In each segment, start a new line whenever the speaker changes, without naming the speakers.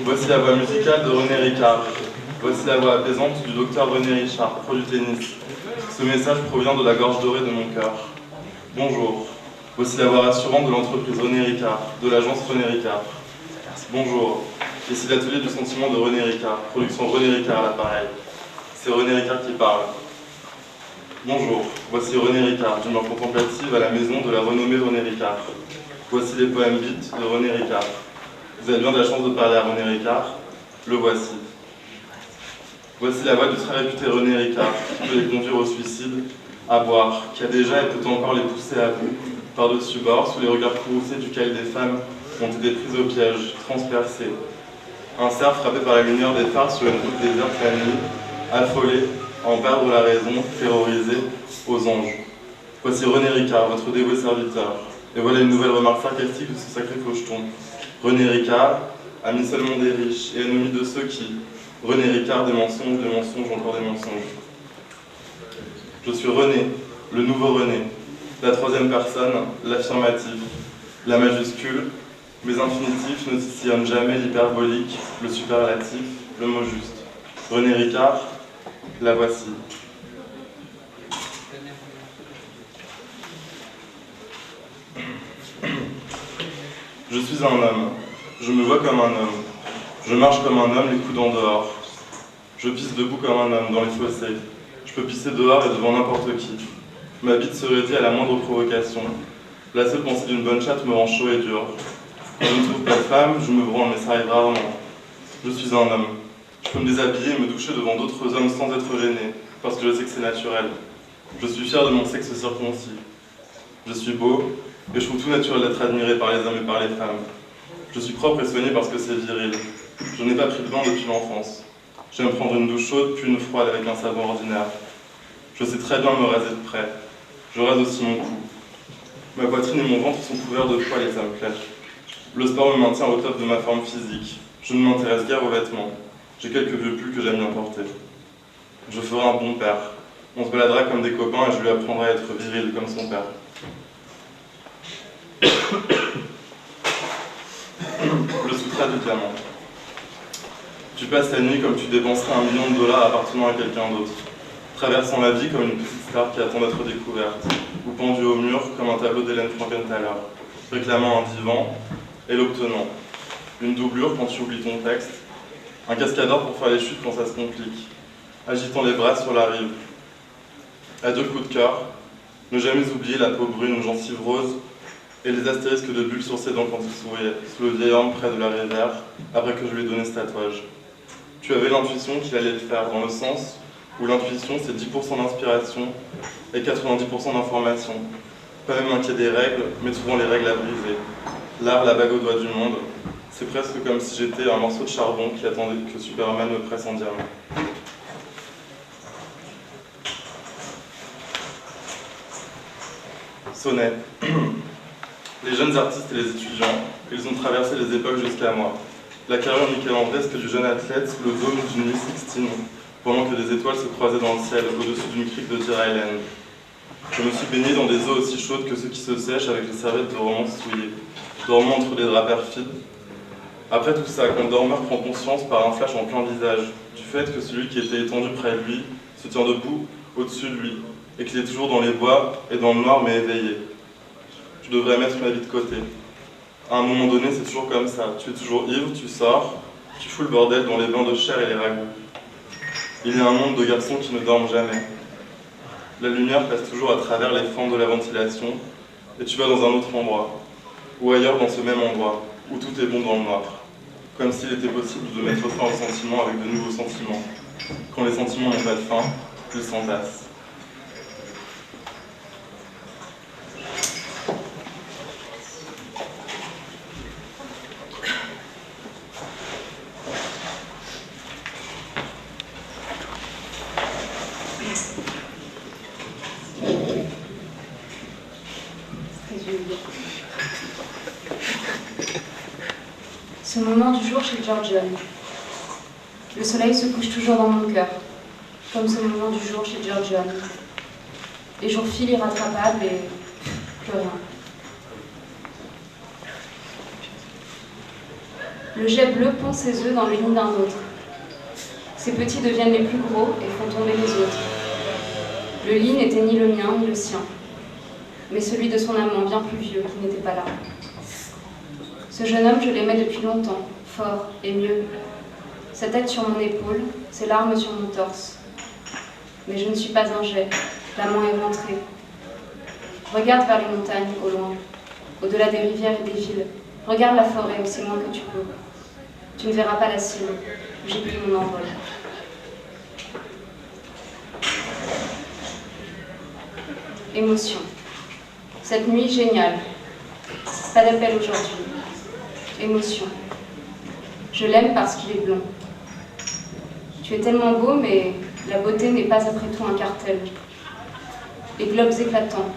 Voici la voix musicale de René Ricard. Voici la voix apaisante du docteur René Richard, pro du tennis. Ce message provient de la gorge dorée de mon cœur. Bonjour. Voici la voix rassurante de l'entreprise René Ricard, de l'agence René Ricard. Bonjour. Ici l'atelier du sentiment de René Ricard, production René Ricard à l'appareil. C'est René Ricard qui parle. Bonjour. Voici René Ricard, d'humeur contemplative à la maison de la renommée René Ricard. Voici les poèmes beats de René Ricard. Vous avez bien de la chance de parler à René Ricard, le voici. Voici la voix du très réputé René Ricard, qui peut les conduire au suicide, à boire, qui a déjà et peut encore les pousser à bout, par-dessus bord, sous les regards courroucés duquel des femmes ont été prises au piège, transpercées. Un cerf frappé par la lumière des phares sur une route déserte la nuit, affolé, en perdre la raison, terrorisé, aux anges. Voici René Ricard, votre dévoué serviteur. Et voilà une nouvelle remarque sarcastique de ce sacré faucheton. René Ricard, ami seulement des riches et ennemi de ceux qui... René Ricard, des mensonges, encore des mensonges. Je suis René, le nouveau René, la troisième personne, l'affirmatif, la majuscule. Mes infinitifs ne sillonnent jamais l'hyperbolique, le superlatif, le mot juste. René Ricard, la voici. Je suis un homme, je me vois comme un homme, je marche comme un homme les coudes en dehors. Je pisse debout comme un homme dans les fossés, je peux pisser dehors et devant n'importe qui. Ma bite se raidit à la moindre provocation. La seule pensée d'une bonne chatte me rend chaud et dur. Quand je ne trouve pas de femme, je me branle, mais ça arrive rarement. Je suis un homme. Je peux me déshabiller et me doucher devant d'autres hommes sans être gêné, parce que je sais que c'est naturel. Je suis fier de mon sexe circoncis. Je suis beau, et je trouve tout naturel d'être admiré par les hommes et par les femmes. Je suis propre et soigné parce que c'est viril. Je n'ai pas pris de bain depuis l'enfance. J'aime prendre une douche chaude, puis une froide avec un savon ordinaire. Je sais très bien me raser de près. Je rase aussi mon cou. Ma poitrine et mon ventre sont couverts de poils et ça me plaît. Le sport me maintient au top de ma forme physique. Je ne m'intéresse guère aux vêtements. J'ai quelques vieux pulls que j'aime bien porter. Je ferai un bon père. On se baladera comme des copains et je lui apprendrai à être viril comme son père. Le sutra du diamant. Tu passes la nuit comme tu dépenserais $1 million appartenant à quelqu'un d'autre, traversant la vie comme une petite star qui attend d'être découverte, ou pendu au mur comme un tableau d'Hélène Frankenthaler, réclamant un divan et l'obtenant. Une doublure quand tu oublies ton texte, un cascadeur pour faire les chutes quand ça se complique, agitant les bras sur la rive. Adieu le coup de cœur, ne jamais oublier la peau brune aux gencives roses et les astérisques de bulles sur ses dents quand il souriait, sous le vieil homme près de la rivière, après que je lui ai donné ce tatouage. Tu avais l'intuition qu'il allait le faire, dans le sens où l'intuition c'est 10% d'inspiration et 90% d'information. Pas même inquiet des règles, mais trouvant les règles à briser. L'art, la bague au doigt du monde, c'est presque comme si j'étais un morceau de charbon qui attendait que Superman me presse en diamant. Sonnet. Les jeunes artistes et les étudiants, ils ont traversé les époques jusqu'à moi. La carrière michelandesque du jeune athlète sous le dôme d'une nuit sixtine, pendant que des étoiles se croisaient dans le ciel au-dessus d'une crique de Deer Island. Je me suis baigné dans des eaux aussi chaudes que ceux qui se sèchent avec les serviettes de romance souillées, dormant entre des draps perfides. Après tout ça, quand le dormeur prend conscience par un flash en plein visage du fait que celui qui était étendu près de lui se tient debout au-dessus de lui, et qu'il est toujours dans les bois et dans le noir mais éveillé. Je devrais mettre ma vie de côté. À un moment donné, c'est toujours comme ça. Tu es toujours ivre, tu sors, tu fous le bordel dans les bains de chair et les ragoûts. Il y a un monde de garçons qui ne dorment jamais. La lumière passe toujours à travers les fentes de la ventilation, et tu vas dans un autre endroit, ou ailleurs dans ce même endroit, où tout est bon dans le noir. Comme s'il était possible de mettre fin aux sentiments avec de nouveaux sentiments. Quand les sentiments n'ont pas de fin, ils s'entassent.
bidouille. Ce moment du jour chez George John. Le soleil se couche toujours dans mon cœur, comme ce moment du jour chez George John. Les jours filent irrattrapables et plus rien. Le jet bleu pond ses œufs dans le nid d'un autre. Ces petits deviennent les plus gros et font tomber les autres. Le lit n'était ni le mien ni le sien, mais celui de son amant bien plus vieux qui n'était pas là. Ce jeune homme, je l'aimais depuis longtemps, fort et mieux. Sa tête sur mon épaule, ses larmes sur mon torse. Mais je ne suis pas un jet, la main est rentrée. Regarde vers les montagnes, au loin, au-delà des rivières et des villes. Regarde la forêt aussi loin que tu peux. Tu ne verras pas la cime, j'ai pris mon envol. Émotion. Cette nuit géniale. Pas d'appel aujourd'hui. Émotion. Je l'aime parce qu'il est blond. Tu es tellement beau, mais la beauté n'est pas après tout un cartel. Les globes éclatants.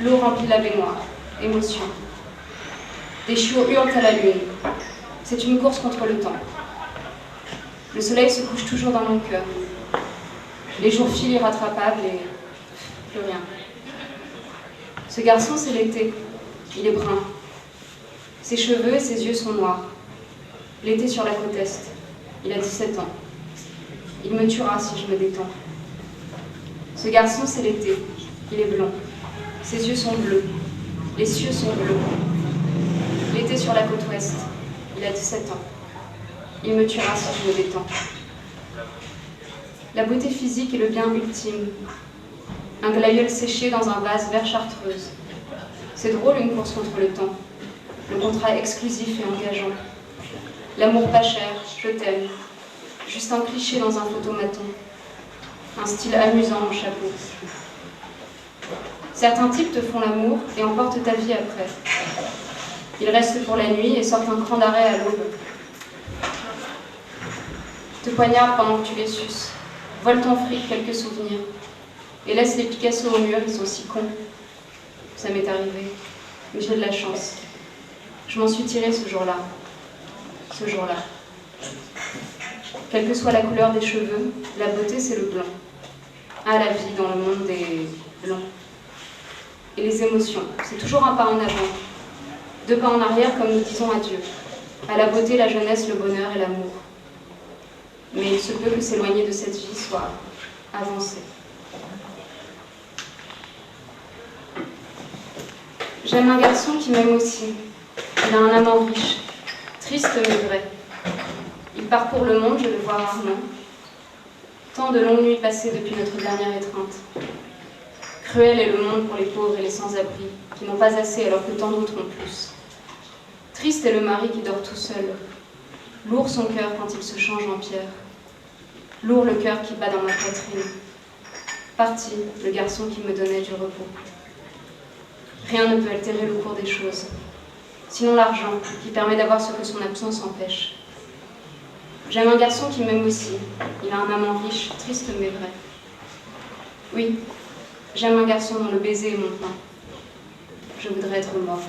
L'eau remplit la baignoire. Émotion. Des chiots hurlent à la lune. C'est une course contre le temps. Le soleil se couche toujours dans mon cœur. Les jours filent irrattrapables et plus rien. Ce garçon, c'est l'été. Il est brun. Ses cheveux et ses yeux sont noirs. L'été sur la côte est. Il a 17 ans. Il me tuera si je me détends. Ce garçon, c'est l'été. Il est blond. Ses yeux sont bleus. Les cieux sont bleus. L'été sur la côte ouest. Il a 17 ans. Il me tuera si je me détends. La beauté physique est le bien ultime. Un glaïeul séché dans un vase vert chartreuse. C'est drôle une course contre le temps. Le contrat exclusif et engageant. L'amour pas cher, je t'aime. Juste un cliché dans un photomaton. Un style amusant en chapeau. Certains types te font l'amour et emportent ta vie après. Ils restent pour la nuit et sortent un cran d'arrêt à l'aube. Te poignardent pendant que tu les suces. Volent ton fric quelques souvenirs. Et laissent les Picasso au mur, ils sont si cons. Ça m'est arrivé. Mais j'ai de la chance. Je m'en suis tirée ce jour-là. Ce jour-là. Quelle que soit la couleur des cheveux, la beauté c'est le blanc. Ah, la vie dans le monde des blancs. Et les émotions, c'est toujours un pas en avant. 2 pas en arrière comme nous disons adieu. À la beauté, la jeunesse, le bonheur et l'amour. Mais il se peut que s'éloigner de cette vie soit avancé. J'aime un garçon qui m'aime aussi. Il a un amant riche, triste mais vrai. Il parcourt le monde, je le vois rarement. Tant de longues nuits passées depuis notre dernière étreinte. Cruel est le monde pour les pauvres et les sans-abri, qui n'ont pas assez alors que tant d'autres ont plus. Triste est le mari qui dort tout seul. Lourd son cœur quand il se change en pierre. Lourd le cœur qui bat dans ma poitrine. Parti, le garçon qui me donnait du repos. Rien ne peut altérer le cours des choses. Sinon l'argent, qui permet d'avoir ce que son absence empêche. J'aime un garçon qui m'aime aussi. Il a un amant riche, triste mais vrai. Oui, j'aime un garçon dont le baiser est mon pain. Je voudrais être mort.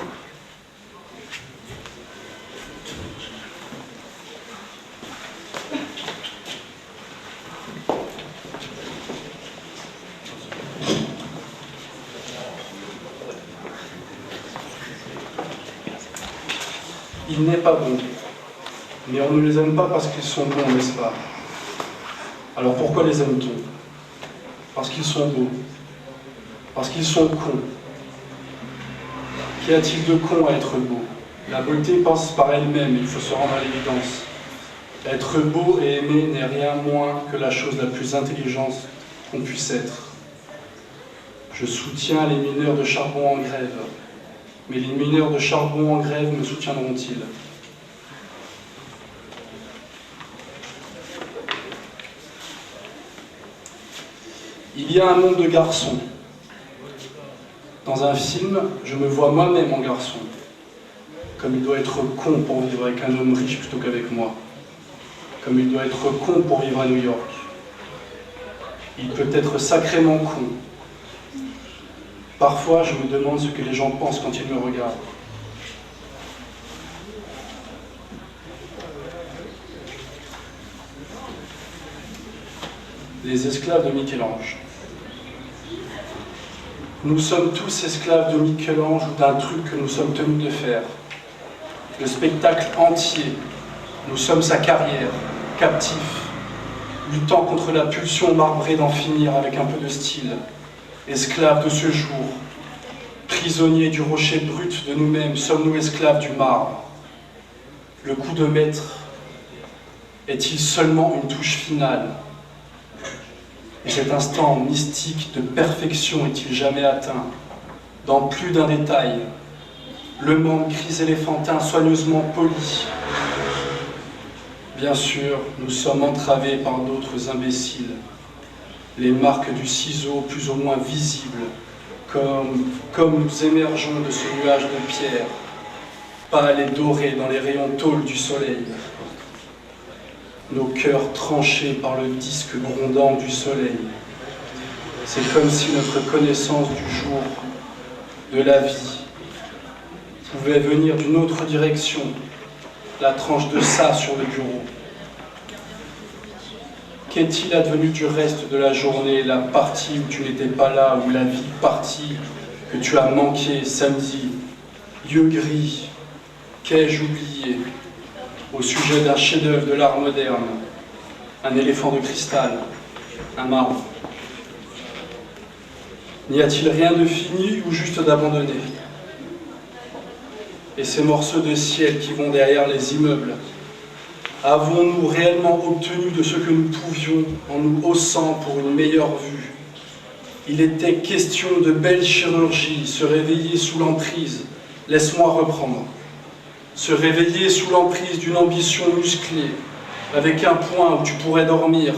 Il n'est pas bon, mais on ne les aime pas parce qu'ils sont bons, n'est-ce pas? Alors pourquoi les aime-t-on? Parce qu'ils sont beaux, parce qu'ils sont cons. Qu'y a-t-il de con à être beau? La beauté passe par elle-même, il faut se rendre à l'évidence. Être beau et aimé n'est rien moins que la chose la plus intelligente qu'on puisse être. Je soutiens les mineurs de charbon en grève. Mais les mineurs de charbon en grève me soutiendront-ils? Il y a un monde de garçons. Dans un film, je me vois moi-même en garçon. Comme il doit être con pour vivre avec un homme riche plutôt qu'avec moi. Comme il doit être con pour vivre à New York. Il peut être sacrément con. Parfois, je me demande ce que les gens pensent quand ils me regardent. Les esclaves de Michel-Ange. Nous sommes tous esclaves de Michel-Ange ou d'un truc que nous sommes tenus de faire. Le spectacle entier, nous sommes sa carrière, captifs, luttant contre la pulsion marbrée d'en finir avec un peu de style, esclaves de ce jour, prisonniers du rocher brut de nous-mêmes, sommes-nous esclaves du marbre. Le coup de maître est-il seulement une touche finale? Et cet instant mystique de perfection est-il jamais atteint? Dans plus d'un détail, le membre gris éléphantin soigneusement poli. Bien sûr, nous sommes entravés par d'autres imbéciles. Les marques du ciseau plus ou moins visibles, comme nous émergeons de ce nuage de pierre, pâles et dorés dans les rayons tôles du soleil. Nos cœurs tranchés par le disque grondant du soleil. C'est comme si notre connaissance du jour, de la vie, pouvait venir d'une autre direction, la tranche de ça sur le bureau. Qu'est-il advenu du reste de la journée, la partie où tu n'étais pas là, ou la vie partie que tu as manqué samedi? Yeux gris, qu'ai-je oublié au sujet d'un chef-d'œuvre de l'art moderne, un éléphant de cristal, un marbre? N'y a-t-il rien de fini ou juste d'abandonné? Et ces morceaux de ciel qui vont derrière les immeubles, avons-nous réellement obtenu de ce que nous pouvions en nous haussant pour une meilleure vue? Il était question de belle chirurgie, se réveiller sous l'emprise, laisse-moi reprendre, se réveiller sous l'emprise d'une ambition musclée, avec un point où tu pourrais dormir,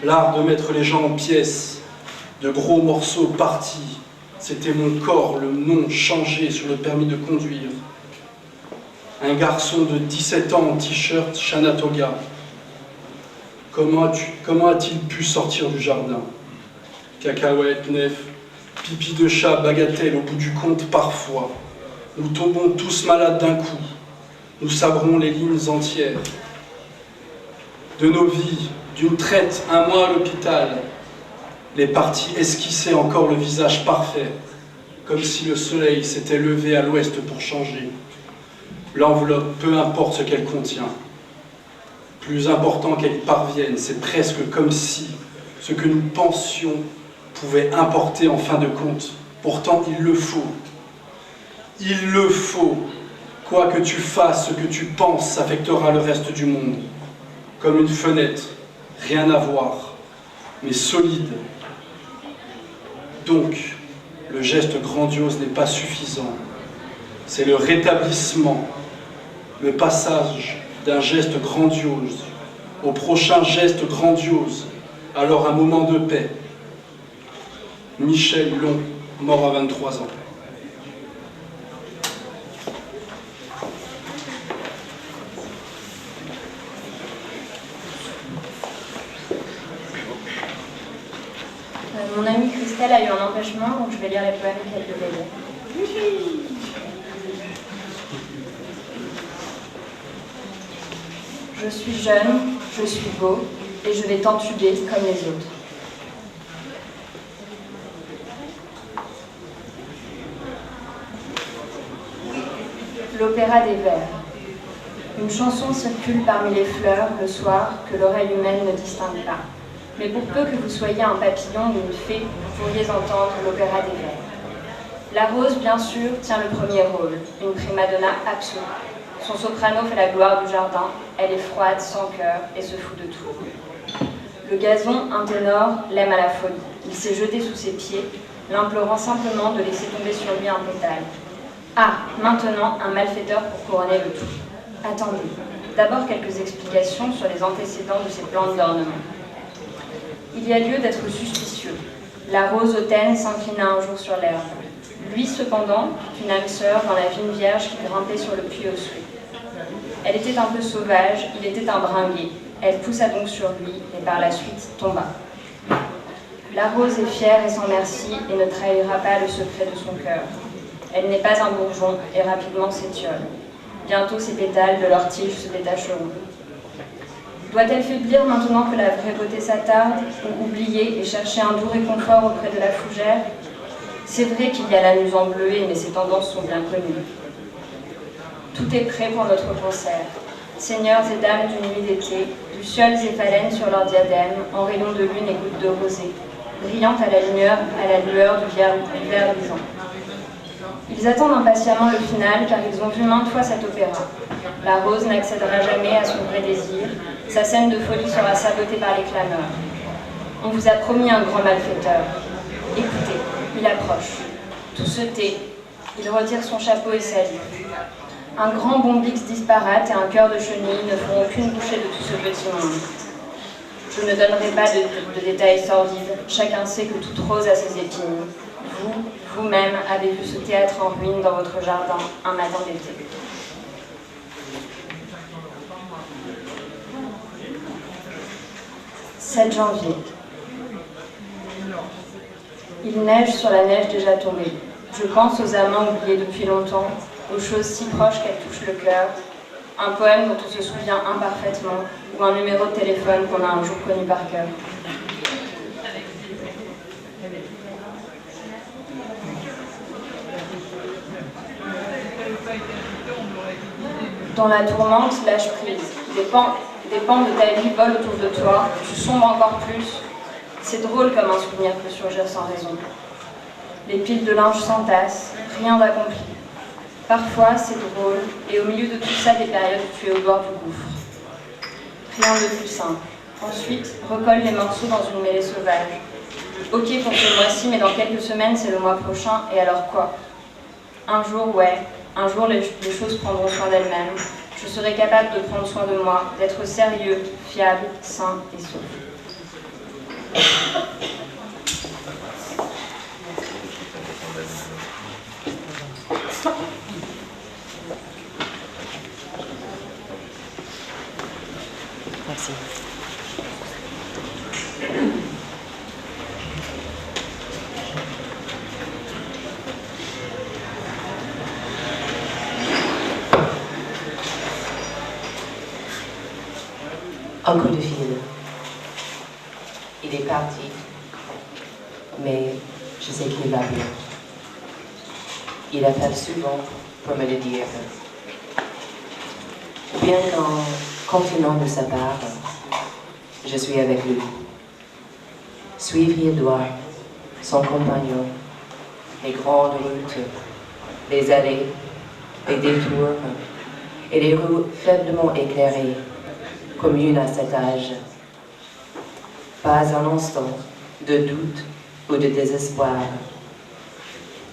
l'art de mettre les gens en pièces, de gros morceaux partis, c'était mon corps, le nom changé sur le permis de conduire. Un garçon de 17 ans en t-shirt Shanatoga. Comment a-t-il pu sortir du jardin? Cacahuète, nef, pipi de chat, bagatelle, au bout du compte parfois. Nous tombons tous malades d'un coup. Nous sabrons les lignes entières. De nos vies, d'une traite, un mois à l'hôpital. Les parties esquissaient encore le visage parfait, comme si le soleil s'était levé à l'ouest pour changer. L'enveloppe, peu importe ce qu'elle contient. Plus important qu'elle y parvienne, c'est presque comme si ce que nous pensions pouvait importer en fin de compte. Pourtant, il le faut. Il le faut. Quoi que tu fasses, ce que tu penses affectera le reste du monde. Comme une fenêtre, rien à voir, mais solide. Donc, le geste grandiose n'est pas suffisant. C'est le rétablissement, le passage d'un geste grandiose au prochain geste grandiose, alors un moment de paix. Michel Long, mort à 23 ans.
Mon amie Christelle a eu un empêchement, donc je vais lire les poèmes qu'elle devait lire. Je suis jeune, je suis beau, et je vais t'entuber comme les autres. L'opéra des vers. Une chanson circule parmi les fleurs le soir que l'oreille humaine ne distingue pas. Mais pour peu que vous soyez un papillon ou une fée, vous pourriez entendre l'opéra des vers. La rose, bien sûr, tient le premier rôle, une primadonna absolue. Son soprano fait la gloire du jardin, elle est froide, sans cœur et se fout de tout. Le gazon, un ténor, l'aime à la folie. Il s'est jeté sous ses pieds, l'implorant simplement de laisser tomber sur lui un pétale. Ah, maintenant, un malfaiteur pour couronner le tout. Attendez, d'abord quelques explications sur les antécédents de ces plantes d'ornement. Il y a lieu d'être suspicieux. La rose hautaine s'inclina un jour sur l'herbe. Lui, cependant, une âme sœur dans la vigne vierge qui grimpait sur le puits ossueux. Elle était un peu sauvage, il était un bringuet. Elle poussa donc sur lui et par la suite tomba. La rose est fière et sans merci et ne trahira pas le secret de son cœur. Elle n'est pas un bourgeon et rapidement s'étiole. Bientôt ses pétales de leur tige se détacheront. Doit-elle faiblir maintenant que la vraie beauté s'attarde, ou oublier et chercher un doux réconfort auprès de la fougère? C'est vrai qu'il y a la muse embleuée, mais ses tendances sont bien connues. Tout est prêt pour notre concert. Seigneurs et dames d'une nuit d'été, lucioles et phalènes sur leurs diadèmes, en rayons de lune et gouttes de rosée, brillantes à la lueur du verre luisant. Ils attendent impatiemment le final, car ils ont vu maintes fois cet opéra. La rose n'accédera jamais à son vrai désir, sa scène de folie sera sabotée par les clameurs. On vous a promis un grand malfaiteur. Écoutez, il approche. Tout se tait. Il retire son chapeau et salue. Un grand bombix disparate et un cœur de chenille ne feront aucune bouchée de tout ce petit monde. Je ne donnerai pas de détails sordides. Chacun sait que toute rose a ses épines. Vous-même, avez vu ce théâtre en ruine dans votre jardin un matin d'été. « 7 janvier. Il neige sur la neige déjà tombée. Je pense aux amants oubliés depuis longtemps, aux choses si proches qu'elles touchent le cœur, un poème dont on se souvient imparfaitement, ou un numéro de téléphone qu'on a un jour connu par cœur. Dans la tourmente, lâche prise. Des pans de ta vie volent autour de toi, tu sombres encore plus. C'est drôle comme un souvenir peut surgir sans raison. Les piles de linge s'entassent, rien d'accompli. Parfois, c'est drôle, et au milieu de tout ça, des périodes où tu es au bord du gouffre. Rien de plus simple. Ensuite, recolle les morceaux dans une mêlée sauvage. Ok pour ce mois-ci, mais dans quelques semaines, c'est le mois prochain, et alors quoi? Un jour, ouais, un jour les choses prendront soin d'elles-mêmes. Je serai capable de prendre soin de moi, d'être sérieux, fiable, sain et sauf.
Merci. Un coup de fil. Il est parti, mais je sais qu'il va bien. Il appelle souvent pour me le dire. Bien qu'en continuant de sa part, je suis avec lui. Suivre il doit son compagnon, les grandes routes, les allées, les détours et les rues faiblement éclairées, communes à cet âge. Pas un instant de doute ou de désespoir.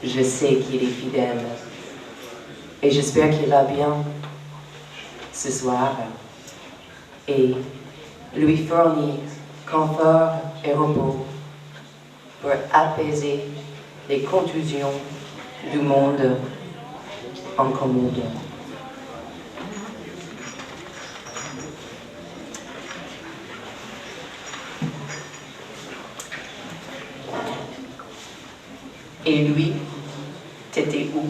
Je sais qu'il est fidèle et j'espère qu'il va bien ce soir et lui fournir confort et repos pour apaiser les contusions du monde incommode. Et lui, t'étais où?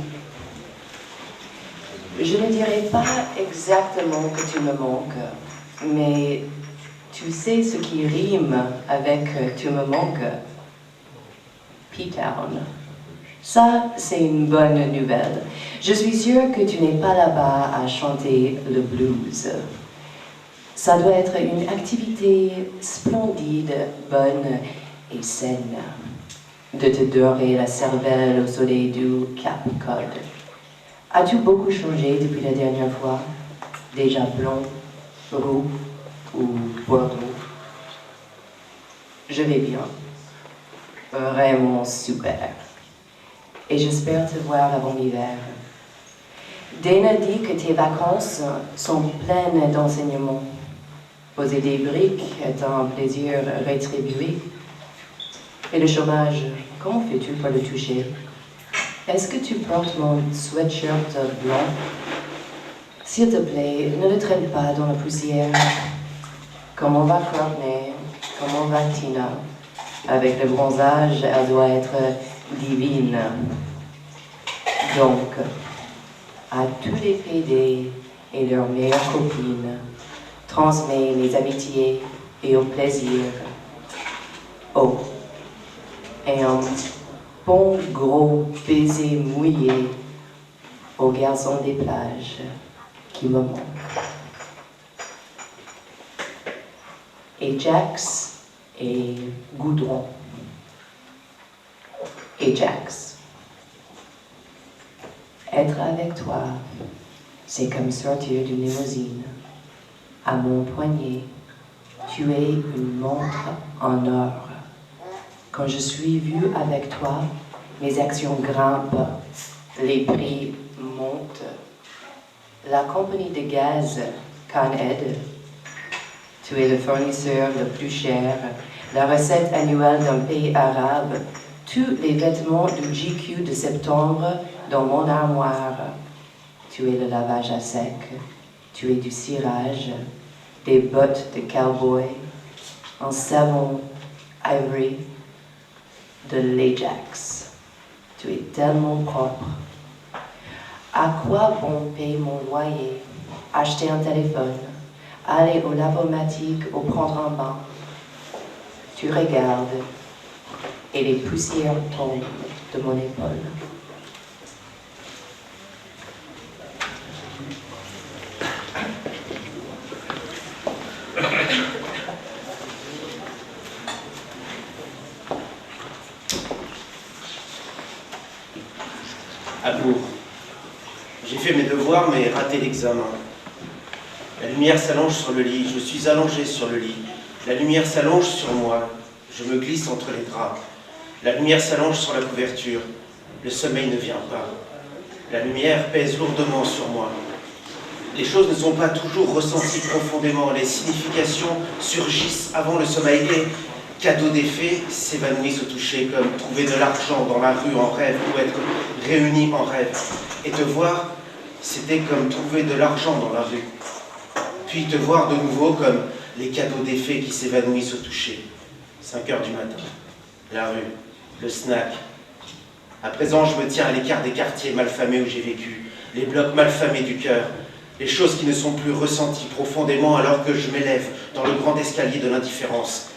Je ne dirais pas exactement que tu me manques, mais tu sais ce qui rime avec tu me manques? P-Town. Ça, c'est une bonne nouvelle. Je suis sûre que tu n'es pas là-bas à chanter le blues. Ça doit être une activité splendide, bonne et saine. De te dorer la cervelle au soleil du Cap Cod. As-tu beaucoup changé depuis la dernière fois? Déjà blond, roux ou bordeaux? Je vais bien. Vraiment super. Et j'espère te voir avant l'hiver. Dana dit que tes vacances sont pleines d'enseignements. Poser des briques est un plaisir rétribué. Et le chômage, comment fais-tu pour le toucher? Est-ce que tu portes mon sweatshirt blanc? S'il te plaît, ne le traîne pas dans la poussière. Comment va Courtney? Comment va Tina? Avec le bronzage, elle doit être divine. Donc, à tous les PD et leurs meilleures copines, transmets mes amitiés et au plaisir. Oh, et un bon gros baiser mouillé aux garçons des plages qui me manquent. Ajax et Goudron. Ajax. Être avec toi, c'est comme sortir d'une limousine. À mon poignet, tu es une montre en or. Quand je suis vue avec toi, mes actions grimpent, les prix montent. La compagnie de gaz, Con Ed, tu es le fournisseur le plus cher, la recette annuelle d'un pays arabe, tous les vêtements du GQ de septembre dans mon armoire. Tu es le lavage à sec, tu es du cirage, des bottes de cowboy, un savon Ivory, de l'Ajax. Tu es tellement propre. À quoi bon payer mon loyer, acheter un téléphone, aller au lavomatique ou prendre un bain? Tu regardes et les poussières tombent de mon épaule.
Amour. J'ai fait mes devoirs, mais raté l'examen. La lumière s'allonge sur le lit, je suis allongé sur le lit. La lumière s'allonge sur moi, je me glisse entre les draps. La lumière s'allonge sur la couverture, le sommeil ne vient pas. La lumière pèse lourdement sur moi. Les choses ne sont pas toujours ressenties profondément, les significations surgissent avant le sommeil et, cadeau des fées, s'évanouissent au toucher, comme trouver de l'argent dans la rue en rêve ou être réunis en rêve. Et te voir, c'était comme trouver de l'argent dans la rue. Puis te voir de nouveau comme les cadeaux des fées qui s'évanouissent au toucher. 5 heures du matin, la rue, le snack. À présent, je me tiens à l'écart des quartiers malfamés où j'ai vécu, les blocs malfamés du cœur, les choses qui ne sont plus ressenties profondément alors que je m'élève dans le grand escalier de l'indifférence.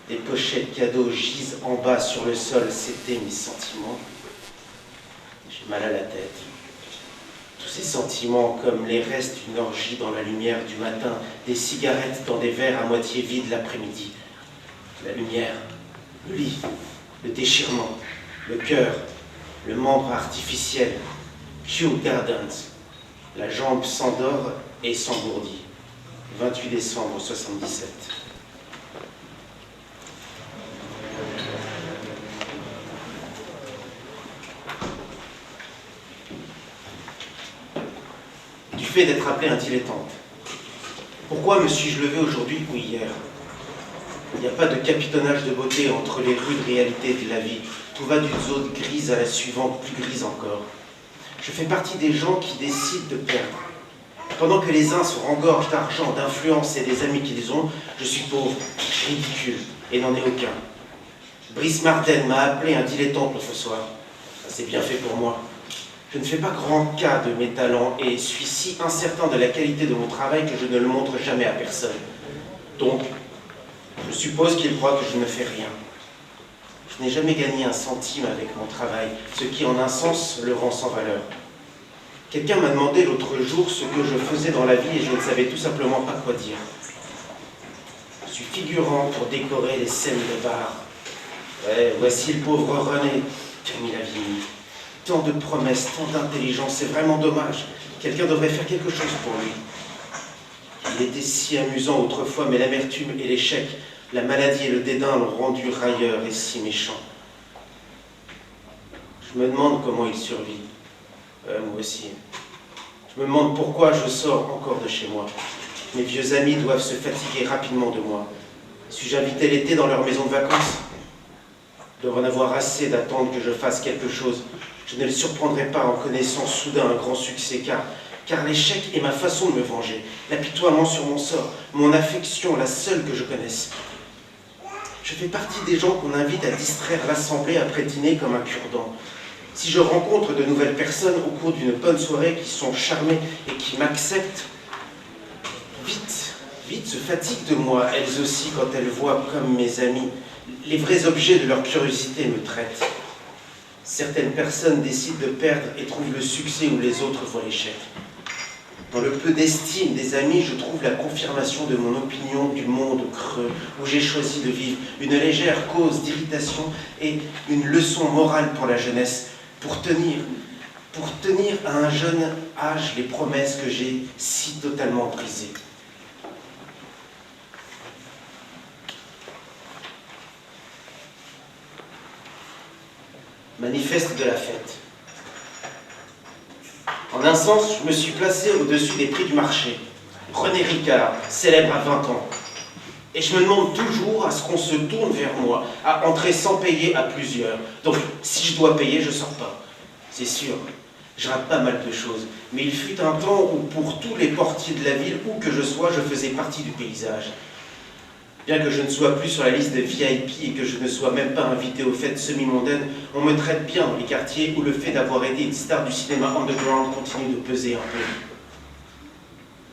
Des pochettes cadeaux gisent en bas sur le sol, c'était mes sentiments. J'ai mal à la tête. Tous ces sentiments comme les restes d'une orgie dans la lumière du matin, des cigarettes dans des verres à moitié vides l'après-midi. La lumière, le lit, le déchirement, le cœur, le membre artificiel, Kew Gardens. La jambe s'endort et s'engourdit. 28 décembre 77. Du fait d'être appelé un dilettante. Pourquoi me suis-je levé aujourd'hui ou hier? Il n'y a pas de capitonnage de beauté entre les rudes réalités de la vie. Tout va d'une zone grise à la suivante, plus grise encore. Je fais partie des gens qui décident de perdre. Pendant que les uns se rengorgent d'argent, d'influence et des amis qu'ils ont, je suis pauvre, ridicule, et n'en ai aucun. Brice Marden m'a appelé un dilettante l'autre soir. C'est bien fait pour moi. Je ne fais pas grand cas de mes talents et suis si incertain de la qualité de mon travail que je ne le montre jamais à personne. Donc, je suppose qu'il croit que je ne fais rien. Je n'ai jamais gagné un centime avec mon travail, ce qui en un sens le rend sans valeur. Quelqu'un m'a demandé l'autre jour ce que je faisais dans la vie et je ne savais tout simplement pas quoi dire. Je suis figurant pour décorer les scènes de bar. Ouais, voici le pauvre René, Camille Lavigny. Tant de promesses, tant d'intelligence, c'est vraiment dommage. Quelqu'un devrait faire quelque chose pour lui. Il était si amusant autrefois, mais l'amertume et l'échec, la maladie et le dédain l'ont rendu railleur et si méchant. Je me demande comment il survit. Moi aussi. Je me demande pourquoi je sors encore de chez moi. Mes vieux amis doivent se fatiguer rapidement de moi. Suis-je invité l'été dans leur maison de vacances? Ils doivent en avoir assez d'attendre que je fasse quelque chose. Je ne les surprendrai pas en connaissant soudain un grand succès, car l'échec est ma façon de me venger, l'apitoiement sur mon sort, mon affection, la seule que je connaisse. Je fais partie des gens qu'on invite à distraire l'assemblée après dîner comme un cure-dent. Si je rencontre de nouvelles personnes au cours d'une bonne soirée qui sont charmées et qui m'acceptent, vite se fatiguent de moi, elles aussi, quand elles voient comme mes amis. Les vrais objets de leur curiosité me traitent. Certaines personnes décident de perdre et trouvent le succès où les autres voient l'échec. Dans le peu d'estime des amis, je trouve la confirmation de mon opinion du monde creux où j'ai choisi de vivre, une légère cause d'irritation et une leçon morale pour la jeunesse, pour tenir à un jeune âge les promesses que j'ai si totalement brisées. Manifeste de la fête. En un sens, je me suis placé au-dessus des prix du marché. René Ricard, célèbre à 20 ans. Et je me demande toujours à ce qu'on se tourne vers moi, à entrer sans payer à plusieurs. Donc, si je dois payer, je ne sors pas. C'est sûr, je rate pas mal de choses. Mais il fut un temps où, pour tous les portiers de la ville, où que je sois, je faisais partie du paysage. Bien que je ne sois plus sur la liste des VIP et que je ne sois même pas invité aux fêtes semi-mondaines, on me traite bien dans les quartiers où le fait d'avoir été une star du cinéma underground continue de peser un peu.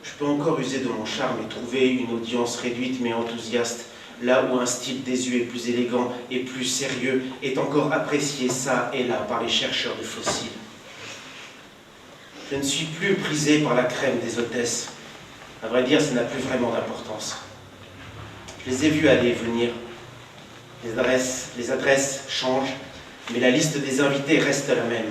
Je peux encore user de mon charme et trouver une audience réduite mais enthousiaste, là où un style désuet plus élégant et plus sérieux est encore apprécié ça et là par les chercheurs de fossiles. Je ne suis plus prisé par la crème des hôtesses. À vrai dire, ça n'a plus vraiment d'importance. Je les ai vus aller et venir. Les adresses changent, mais la liste des invités reste la même.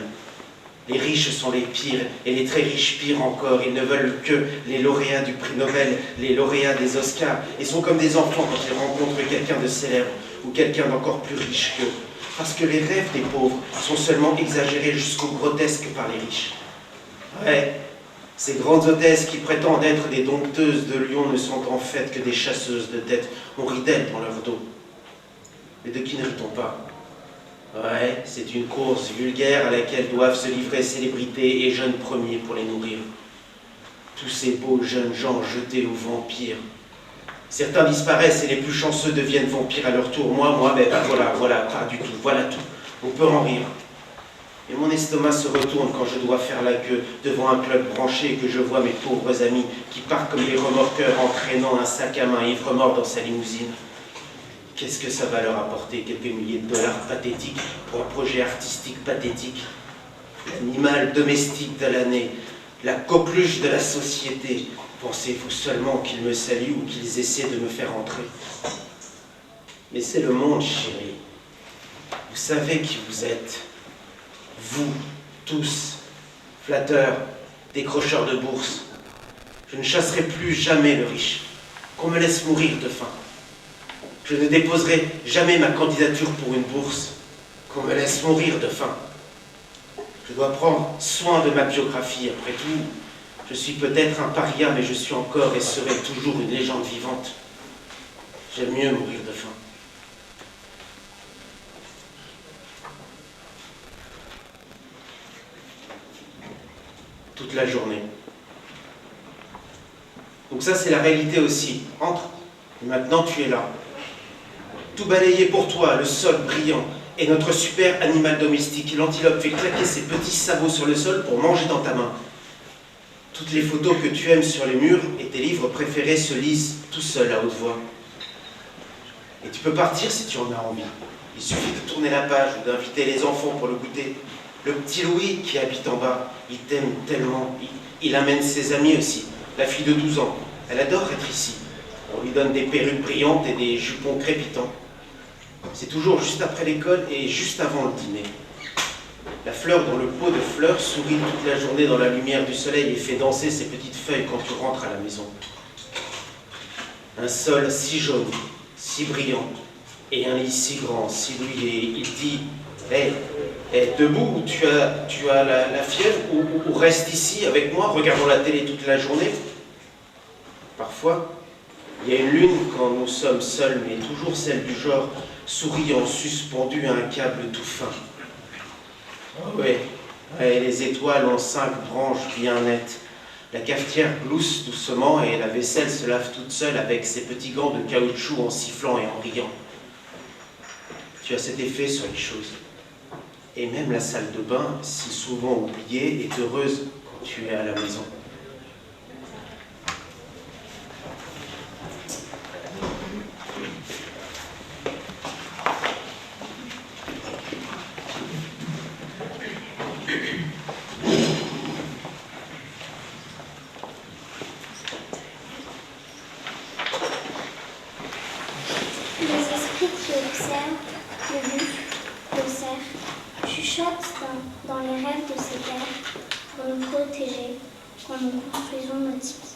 Les riches sont les pires, et les très riches pires encore. Ils ne veulent que les lauréats du prix Nobel, les lauréats des Oscars, et sont comme des enfants quand ils rencontrent quelqu'un de célèbre, ou quelqu'un d'encore plus riche qu'eux. Parce que les rêves des pauvres sont seulement exagérés jusqu'au grotesque par les riches. Ouais. Ces grandes hôtesses qui prétendent être des dompteuses de lions ne sont en fait que des chasseuses de têtes. On rit d'elles dans leur dos. Mais de qui ne rit-on pas? Ouais, c'est une course vulgaire à laquelle doivent se livrer célébrités et jeunes premiers pour les nourrir. Tous ces beaux jeunes gens jetés aux vampires. Certains disparaissent et les plus chanceux deviennent vampires à leur tour. Moi, ben voilà, pas du tout, voilà tout. On peut en rire. Et mon estomac se retourne quand je dois faire la queue devant un club branché et que je vois mes pauvres amis qui partent comme des remorqueurs en traînant un sac à main ivre-mort dans sa limousine. Qu'est-ce que ça va leur apporter, quelques milliers de dollars pathétiques pour un projet artistique pathétique? L'animal domestique de l'année, la coqueluche de la société. Pensez-vous seulement qu'ils me saluent ou qu'ils essaient de me faire entrer? Mais c'est le monde, chérie. Vous savez qui vous êtes. Vous, tous, flatteurs, décrocheurs de bourse, je ne chasserai plus jamais le riche, qu'on me laisse mourir de faim. Je ne déposerai jamais ma candidature pour une bourse, qu'on me laisse mourir de faim. Je dois prendre soin de ma biographie, après tout. Je suis peut-être un paria, mais je suis encore et serai toujours une légende vivante. J'aime mieux mourir de faim. Toute la journée. Donc ça, c'est la réalité aussi. Entre. Et maintenant, tu es là. Tout balayé pour toi, le sol brillant, et notre super animal domestique. L'antilope fait claquer ses petits sabots sur le sol pour manger dans ta main. Toutes les photos que tu aimes sur les murs et tes livres préférés se lisent tout seul à haute voix. Et tu peux partir si tu en as envie. Il suffit de tourner la page ou d'inviter les enfants pour le goûter. Le petit Louis qui habite en bas, il t'aime tellement. Il amène ses amis aussi. La fille de 12 ans, elle adore être ici. On lui donne des perruques brillantes et des jupons crépitants. C'est toujours juste après l'école et juste avant le dîner. La fleur dans le pot de fleurs sourit toute la journée dans la lumière du soleil et fait danser ses petites feuilles quand tu rentres à la maison. Un sol si jaune, si brillant, et un lit si grand, si mouillé. Il dit « Hé, debout, tu as la fièvre ou reste ici avec moi, regardons la télé toute la journée ?» Parfois, il y a une lune quand nous sommes seuls, mais toujours celle du genre souriant, suspendue à un câble tout fin. Ouais, les étoiles ont 5 branches bien nettes. La cafetière glousse doucement et la vaisselle se lave toute seule avec ses petits gants de caoutchouc en sifflant et en riant. Tu as cet effet sur les choses. Et même la salle de bain, si souvent oubliée, est heureuse quand tu es à la maison.
Les esprits qui observent, le buffent, le cerfent, chuchotent dans les rêves de ces terres pour nous protéger quand nous construisons notre cimetière.